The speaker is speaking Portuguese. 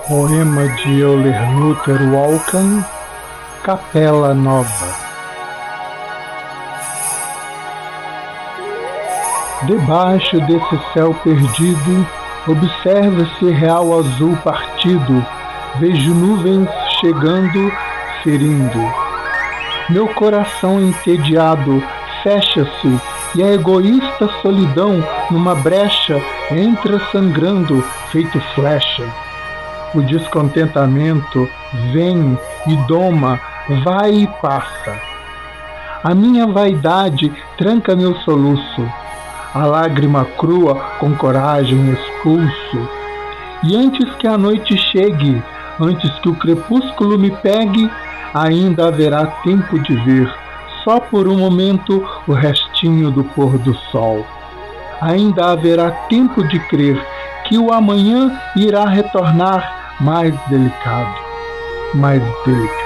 Poema de Euler Luther Walken, Capela Nova. Debaixo desse céu perdido, observa esse real azul partido, vejo nuvens chegando, ferindo. Meu coração entediado fecha-se e a egoísta solidão numa brecha entra sangrando, feito flecha. O descontentamento vem e doma, vai e passa. A minha vaidade tranca meu soluço, a lágrima crua com coragem expulso. E antes que a noite chegue, antes que o crepúsculo me pegue, ainda haverá tempo de ver, só por um momento, o restinho do pôr do sol. Ainda haverá tempo de crer que o amanhã irá retornar mais delicado, mais delicado.